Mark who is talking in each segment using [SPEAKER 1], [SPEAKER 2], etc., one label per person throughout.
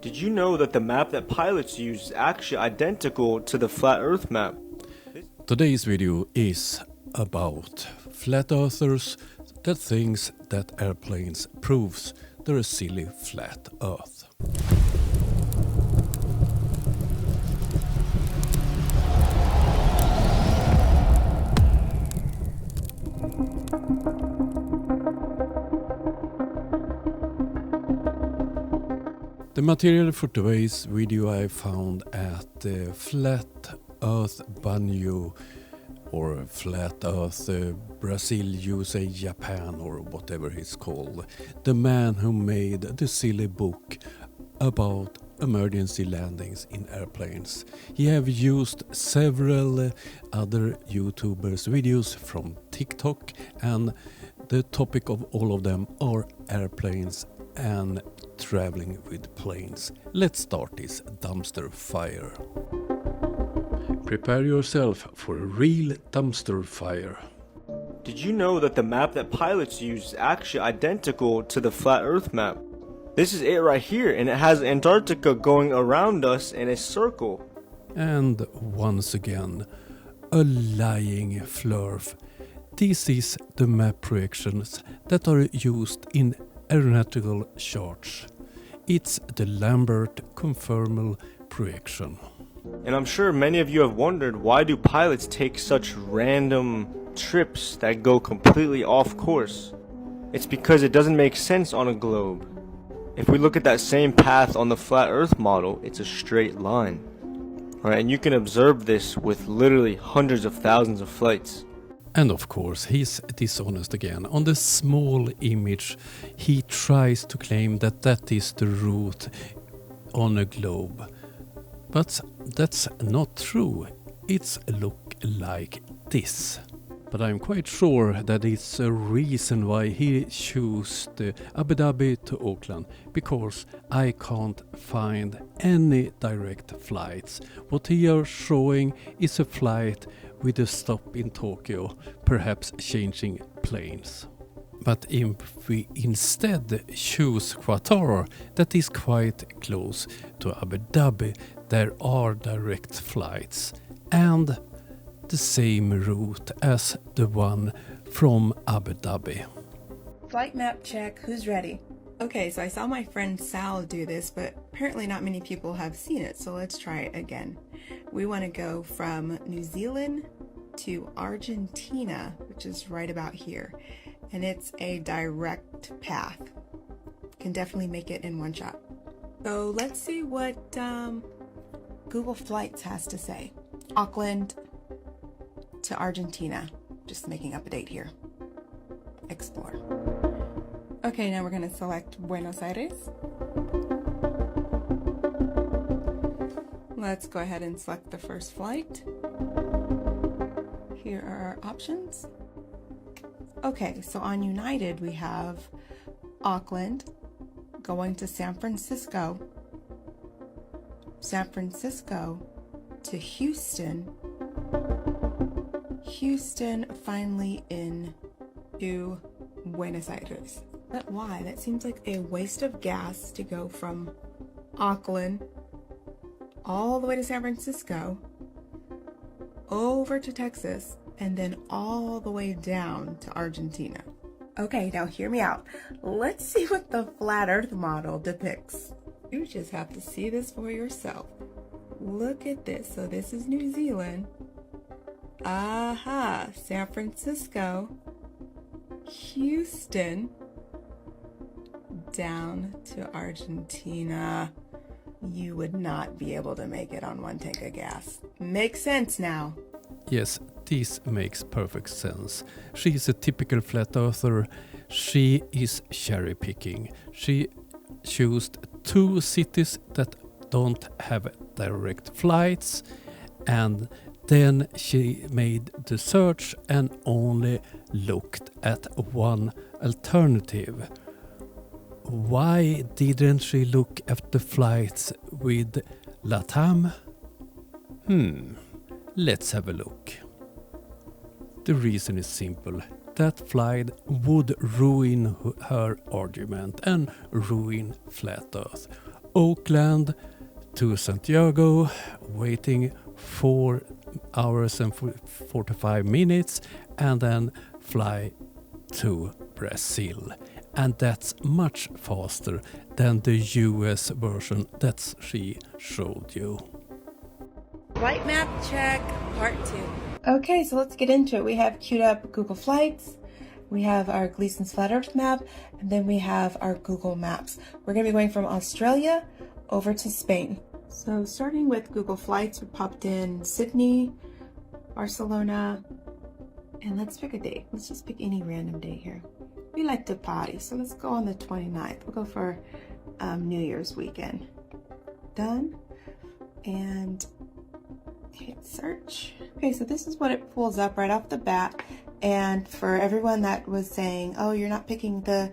[SPEAKER 1] Did you know that the map that pilots use is actually identical to the flat Earth map?
[SPEAKER 2] Today's video is about flat earthers that thinks that airplanes proves they're a silly flat Earth. The material for today's video I found at the flatearthbanjo or Flat Earth Brazil, USA, Japan or whatever it's called. The man who made the silly book about emergency landings in airplanes. He have used several other YouTubers' videos from TikTok, and the topic of all of them are airplanes and traveling with planes. Let's start this dumpster fire. Prepare yourself for a real dumpster fire.
[SPEAKER 1] Did you know that the map that pilots use is actually identical to the flat Earth map? This is it right here, and it has Antarctica going around us in a circle.
[SPEAKER 2] And once again, a lying flurf. This is the map projections that are used in aeronautical charts. It's the Lambert conformal projection.
[SPEAKER 1] And I'm sure many of you have wondered, why do pilots take such random trips that go completely off course? It's because it doesn't make sense on a globe. If we look at that same path on the flat Earth model, it's a straight line. Alright, and you can observe this with literally hundreds of thousands of flights.
[SPEAKER 2] And of course, he's dishonest again. On the small image, he tries to claim that that is the route on a globe. But that's not true. It's look like this. But I'm quite sure that it's a reason why he chose the Abu Dhabi to Auckland, because I can't find any direct flights. What he is showing is a flight with a stop in Tokyo, perhaps changing planes. But if we instead choose Qatar, that is quite close to Abu Dhabi, there are direct flights and the same route as the one from Abu Dhabi.
[SPEAKER 3] Flight map check, who's ready? Okay, so I saw my friend Sal do this, but apparently not many people have seen it, so let's try it again. We want to go from New Zealand to Argentina, which is right about here, and it's a direct path. Can definitely make it in one shot. So let's see what Google Flights has to say. Auckland to Argentina. Just making up a date here. Explore. Okay, now we're going to select Buenos Aires. Let's go ahead and select the first flight. Here are our options. Okay, so on United we have Auckland going to San Francisco, San Francisco to Houston, Houston finally in to Buenos Aires. But why? That seems like a waste of gas to go from Auckland all the way to San Francisco, over to Texas, and then all the way down to Argentina. Okay, now hear me out. Let's see what the flat Earth model depicts. You just have to see this for yourself. Look at this. So this is New Zealand. Aha, San Francisco, Houston, down to Argentina. You would not be able to make it on one tank of gas. Makes sense now.
[SPEAKER 2] Yes, this makes perfect sense. She is a typical flat earther. She is cherry picking. She chose 2 cities that don't have direct flights, and then she made the search and only looked at one alternative. Why didn't she look at the flights with LATAM? Let's have a look. The reason is simple. That flight would ruin her argument and ruin Flat Earth. Oakland to Santiago, waiting 4 hours and 45 minutes, and then fly to Brazil. And that's much faster than the US version that she showed you.
[SPEAKER 3] Flight map check, part 2. Okay, so let's get into it. We have queued up Google Flights, we have our Gleason's Flat Earth map, and then we have our Google Maps. We're going to be going from Australia over to Spain. So starting with Google Flights, we popped in Sydney, Barcelona, and let's pick a date. Let's just pick any random date here. We like to party, so let's go on the 29th. We'll go for New Year's weekend. Done. And hit search. Okay, so this is what it pulls up right off the bat. And for everyone that was saying, oh, you're not picking the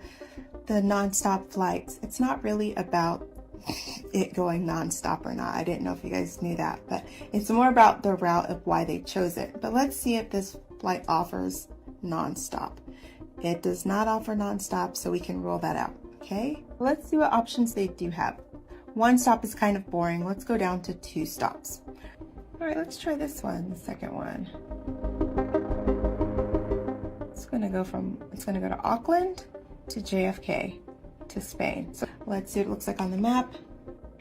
[SPEAKER 3] non-stop flights, it's not really about it going non-stop or not. I didn't know if you guys knew that, but it's more about the route of why they chose it. But let's see if this flight offers non-stop. It does not offer non-stop, so we can rule that out. Okay, let's see what options they do have. 1 stop is kind of boring. Let's go down to 2 stops. All right, let's try this one, the second one. It's gonna go to Auckland to JFK to Spain. So let's see what it looks like on the map.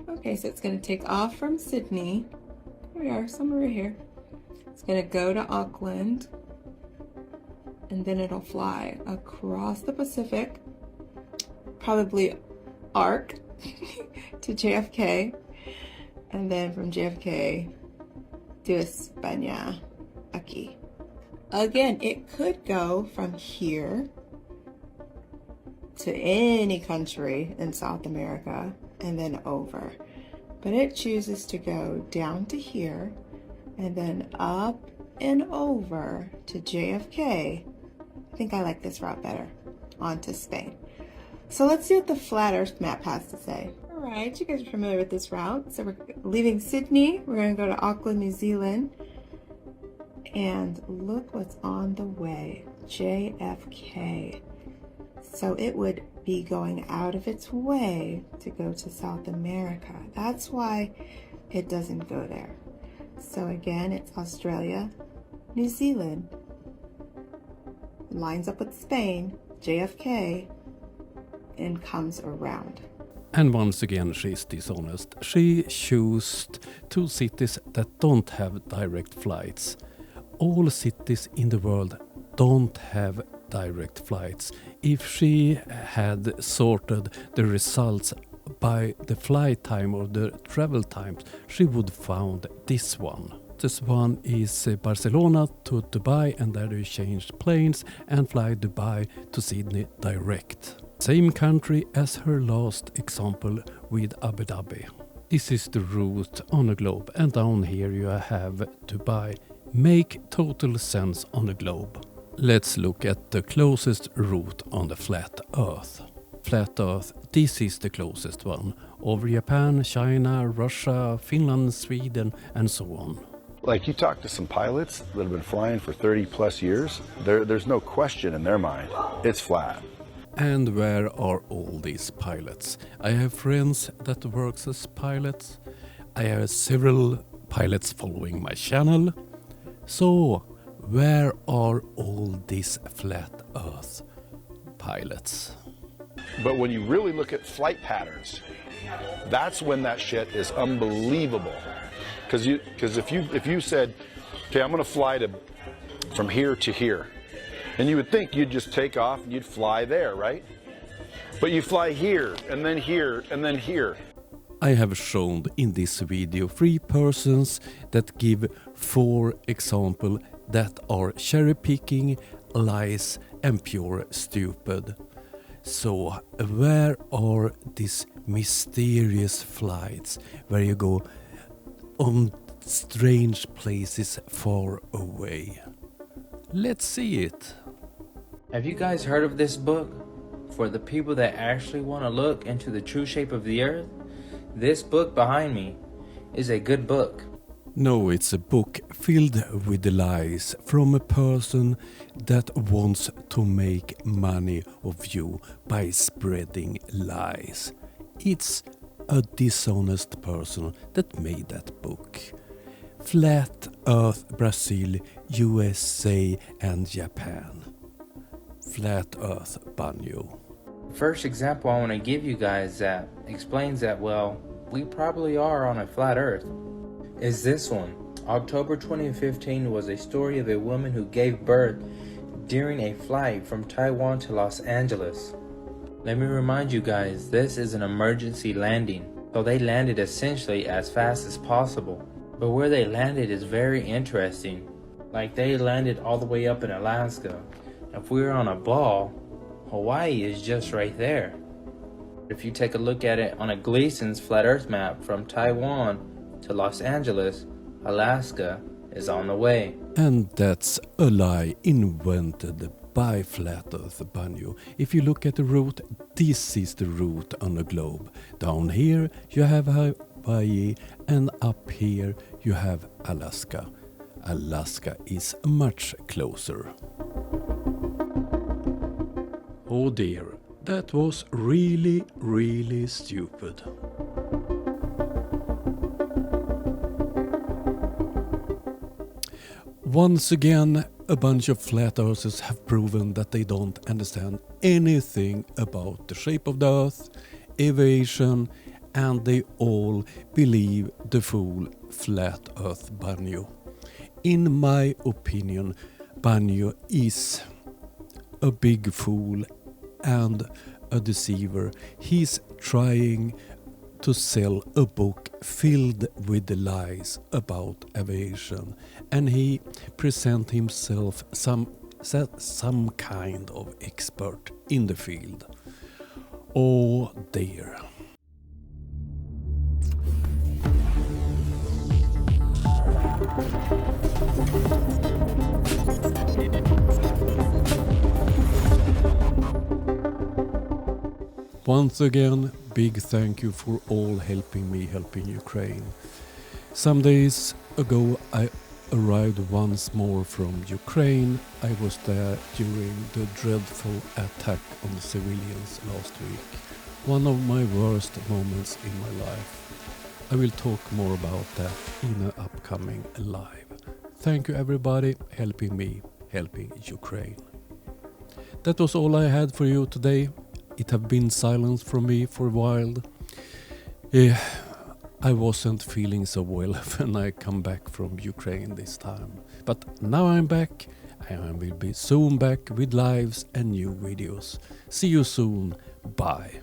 [SPEAKER 3] Okay, so it's gonna take off from Sydney. Here we are, somewhere right here. It's gonna go to Auckland, and then it'll fly across the Pacific, probably arc to JFK, and then from JFK to España aquí. Again, it could go from here to any country in South America and then over, but it chooses to go down to here and then up and over to JFK. I think I like this route better, on to Spain. So let's see what the Flat Earth map has to say. All right, you guys are familiar with this route. So we're leaving Sydney, we're gonna go to Auckland, New Zealand, and look what's on the way, JFK. So it would be going out of its way to go to South America. That's why it doesn't go there. So again, it's Australia, New Zealand, lines up with Spain, JFK, and comes around.
[SPEAKER 2] And once again, she's dishonest. She chose 2 cities that don't have direct flights. All cities in the world don't have direct flights. If she had sorted the results by the flight time or the travel times, she would found this one. This one is Barcelona to Dubai, and there you change planes and fly Dubai to Sydney direct. Same country as her last example with Abu Dhabi. This is the route on a globe, and down here you have Dubai. Make total sense on a globe. Let's look at the closest route on the flat Earth. Flat Earth, this is the closest one, over Japan, China, Russia, Finland, Sweden, and so on.
[SPEAKER 4] Like, you talk to some pilots that have been flying for 30 plus years, there's no question in their mind, it's flat.
[SPEAKER 2] And where are all these pilots? I have friends that works as pilots. I have several pilots following my channel. So, where are all these flat Earth pilots?
[SPEAKER 4] But when you really look at flight patterns, that's when that shit is unbelievable. Because if you said, okay, I'm going to fly from here to here, and you would think you'd just take off and you'd fly there, right? But you fly here, and then here, and then here.
[SPEAKER 2] I have shown in this video 3 persons that give 4 examples that are cherry picking, lies, and pure stupid. So where are these mysterious flights where you go on strange places far away? Let's see it.
[SPEAKER 5] Have you guys heard of this book? For the people that actually want to look into the true shape of the earth, this book behind me is a good book.
[SPEAKER 2] No, it's a book filled with lies from a person that wants to make money of you by spreading lies. It's a dishonest person that made that book. Flat Earth Brazil, USA and Japan. flatearthbanjo.
[SPEAKER 5] First example I want to give you guys that explains that, well, we probably are on a flat earth, is this one. October 2015 was a story of a woman who gave birth during a flight from Taiwan to Los Angeles. Let me remind you guys, this is an emergency landing, so they landed essentially as fast as possible. But where they landed is very interesting. Like, they landed all the way up in Alaska. If we were on a ball, Hawaii is just right there. If you take a look at it on a Gleason's flat earth map, from Taiwan to Los Angeles, Alaska is on the way.
[SPEAKER 2] And that's a lie invented by flatearthbanjo. If you look at the route, this is the route on a globe. Down here you have Hawaii, and up here you have Alaska. Alaska is much closer. Oh dear, that was really, really stupid. Once again, a bunch of flat earthers have proven that they don't understand anything about the shape of the earth, aviation, and they all believe the fool flatearthbanjo. In my opinion, Banjo is a big fool and a deceiver. He's trying to sell a book filled with the lies about aviation, and he present himself some kind of expert in the field. Oh dear. Once again, big thank you for all helping me helping Ukraine. Some days ago I arrived once more from Ukraine. I was there during the dreadful attack on the civilians last week. One of my worst moments in my life. I will talk more about that in an upcoming live. Thank you everybody helping me helping Ukraine. That was all I had for you today. It have been silence from me for a while. I wasn't feeling so well when I come back from Ukraine this time. But now I'm back. I will be soon back with lives and new videos. See you soon. Bye.